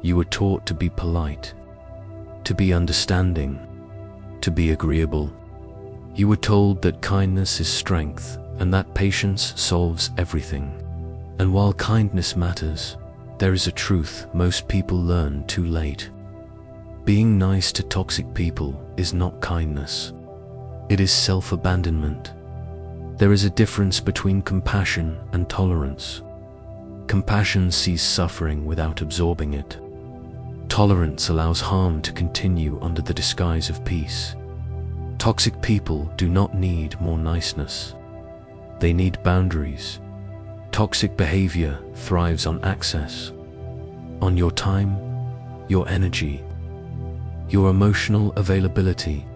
You were taught to be polite, to be understanding, to be agreeable. You were told that kindness is strength and that patience solves everything. And while kindness matters, there is a truth most people learn too late. Being nice to toxic people is not kindness. It is self-abandonment. There is a difference between compassion and tolerance. Compassion sees suffering without absorbing it. Tolerance allows harm to continue under the disguise of peace. Toxic people do not need more niceness. They need boundaries. Toxic behavior thrives on access, on your time, your energy, your emotional availability.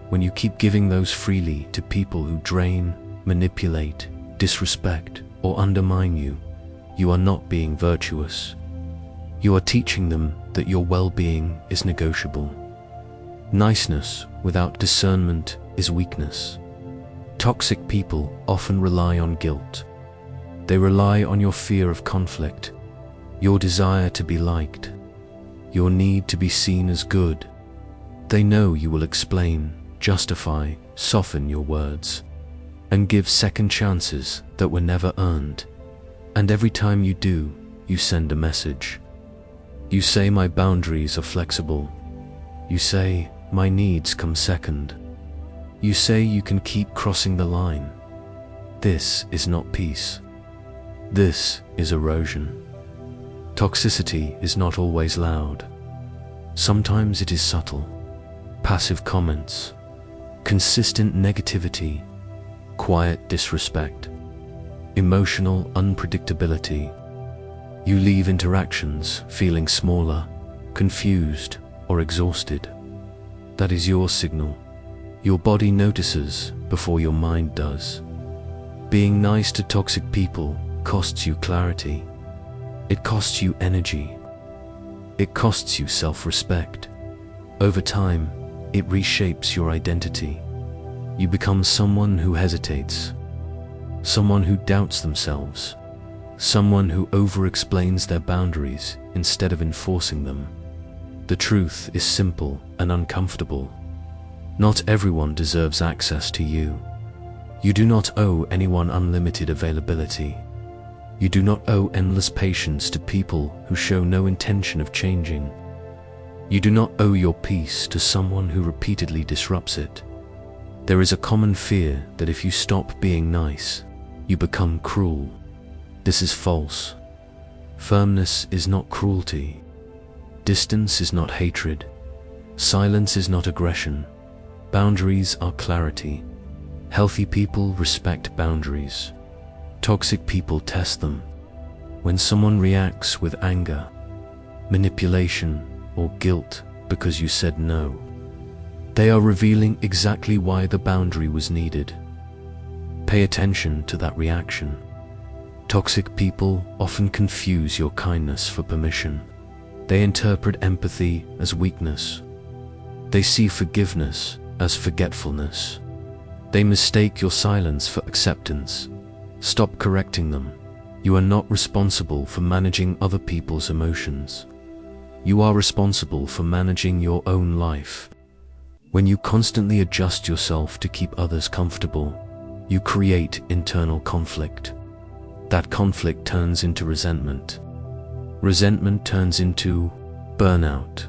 When you keep giving those freely to people who drain, manipulate, disrespect, or undermine you, you are not being virtuous. You are teaching them that your well-being is negotiable. Niceness without discernment is weakness. Toxic people often rely on guilt. They rely on your fear of conflict, your desire to be liked, your need to be seen as good. They know you will explain, justify, soften your words, and give second chances that were never earned. And every time you do, you send a message. You say my boundaries are flexible. You say my needs come second. You say you can keep crossing the line. This is not peace. This is erosion. Toxicity is not always loud. Sometimes it is subtle. Passive comments, consistent negativity, quiet disrespect, emotional unpredictability. You leave interactions feeling smaller, confused, or exhausted. That is your signal. Your body notices before your mind does. Being nice to toxic people costs you clarity. It costs you energy. It costs you self-respect. Over time, it reshapes your identity. You become someone who hesitates, someone who doubts themselves, someone who over-explains their boundaries instead of enforcing them. The truth is simple and uncomfortable. Not everyone deserves access to you. You do not owe anyone unlimited availability. You do not owe endless patience to people who show no intention of changing. You do not owe your peace to someone who repeatedly disrupts it. There is a common fear that if you stop being nice, you become cruel. This is false. Firmness is not cruelty. Distance is not hatred. Silence is not aggression. Boundaries are clarity. Healthy people respect boundaries. Toxic people test them. When someone reacts with anger, manipulation, or guilt because you said no, they are revealing exactly why the boundary was needed. Pay attention to that reaction. Toxic people often confuse your kindness for permission. They interpret empathy as weakness. They see forgiveness as forgetfulness. They mistake your silence for acceptance. Stop correcting them. You are not responsible for managing other people's emotions. You are responsible for managing your own life. When you constantly adjust yourself to keep others comfortable, you create internal conflict. That conflict turns into resentment. Resentment turns into burnout.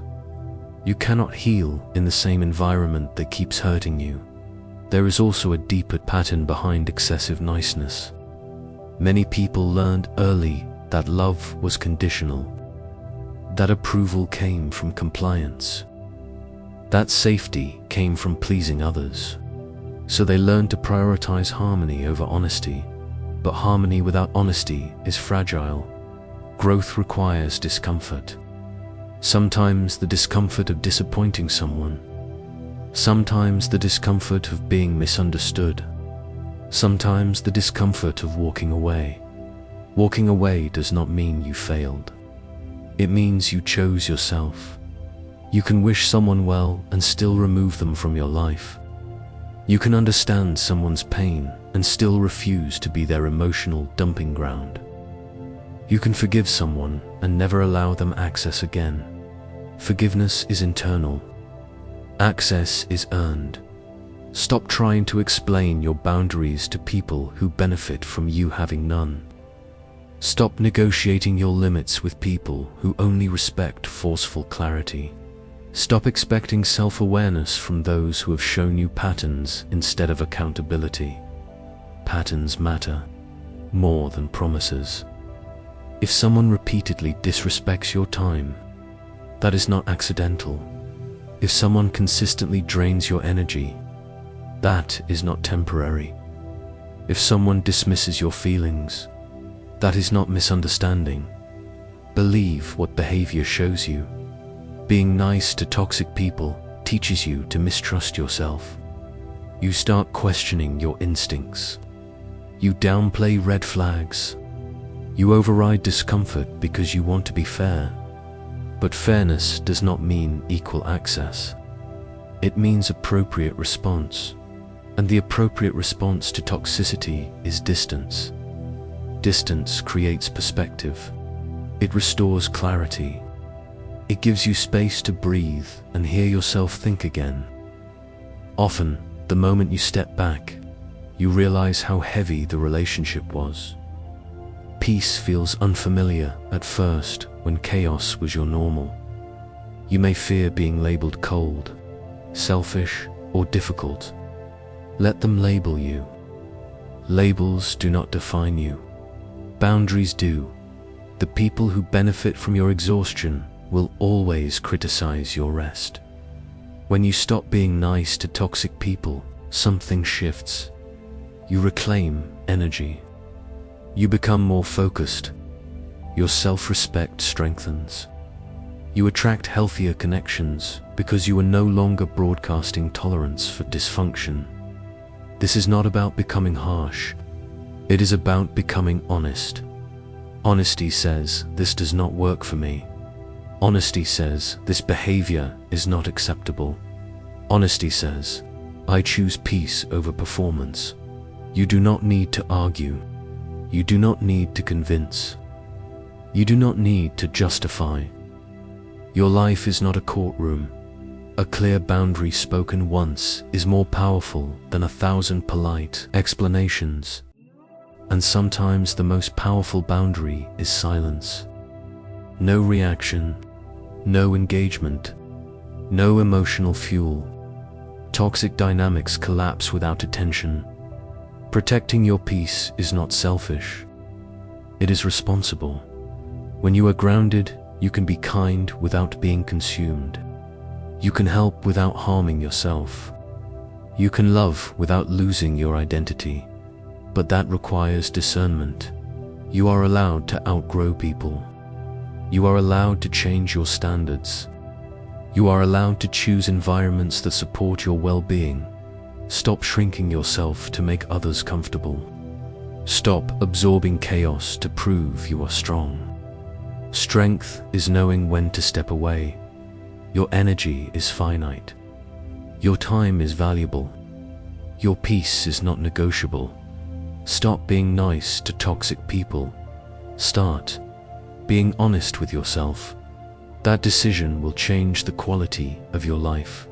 You cannot heal in the same environment that keeps hurting you. There is also a deeper pattern behind excessive niceness. Many people learned early that love was conditional, that approval came from compliance, that safety came from pleasing others. So they learned to prioritize harmony over honesty. But harmony without honesty is fragile. Growth requires discomfort. Sometimes the discomfort of disappointing someone. Sometimes the discomfort of being misunderstood. Sometimes the discomfort of walking away. Walking away does not mean you failed. It means you chose yourself. You can wish someone well and still remove them from your life. You can understand someone's pain and still refuse to be their emotional dumping ground. You can forgive someone and never allow them access again. Forgiveness is internal. Access is earned. Stop trying to explain your boundaries to people who benefit from you having none. Stop negotiating your limits with people who only respect forceful clarity. Stop expecting self-awareness from those who have shown you patterns instead of accountability. Patterns matter more than promises. If someone repeatedly disrespects your time, that is not accidental. If someone consistently drains your energy, that is not temporary. If someone dismisses your feelings, that is not misunderstanding. Believe what behavior shows you. Being nice to toxic people teaches you to mistrust yourself. You start questioning your instincts. You downplay red flags. You override discomfort because you want to be fair. But fairness does not mean equal access. It means appropriate response. And the appropriate response to toxicity is distance. Distance creates perspective. It restores clarity. It gives you space to breathe and hear yourself think again. Often, the moment you step back, you realize how heavy the relationship was. Peace feels unfamiliar at first when chaos was your normal. You may fear being labeled cold, selfish, or difficult. Let them label you. Labels do not define you. Boundaries do. The people who benefit from your exhaustion will always criticize your rest. When you stop being nice to toxic people, something shifts. You reclaim energy. You become more focused. Your self-respect strengthens. You attract healthier connections because you are no longer broadcasting tolerance for dysfunction. This is not about becoming harsh. It is about becoming honest. Honesty says, this does not work for me. Honesty says, this behavior is not acceptable. Honesty says, I choose peace over performance. You do not need to argue. You do not need to convince. You do not need to justify. Your life is not a courtroom. A clear boundary spoken once is more powerful than 1,000 polite explanations. And sometimes the most powerful boundary is silence. No reaction, no engagement, no emotional fuel. Toxic dynamics collapse without attention. Protecting your peace is not selfish. It is responsible. When you are grounded, you can be kind without being consumed. You can help without harming yourself. You can love without losing your identity. But that requires discernment. You are allowed to outgrow people. You are allowed to change your standards. You are allowed to choose environments that support your well-being. Stop shrinking yourself to make others comfortable. Stop absorbing chaos to prove you are strong. Strength is knowing when to step away. Your energy is finite. Your time is valuable. Your peace is not negotiable. Stop being nice to toxic people. Start being honest with yourself. That decision will change the quality of your life.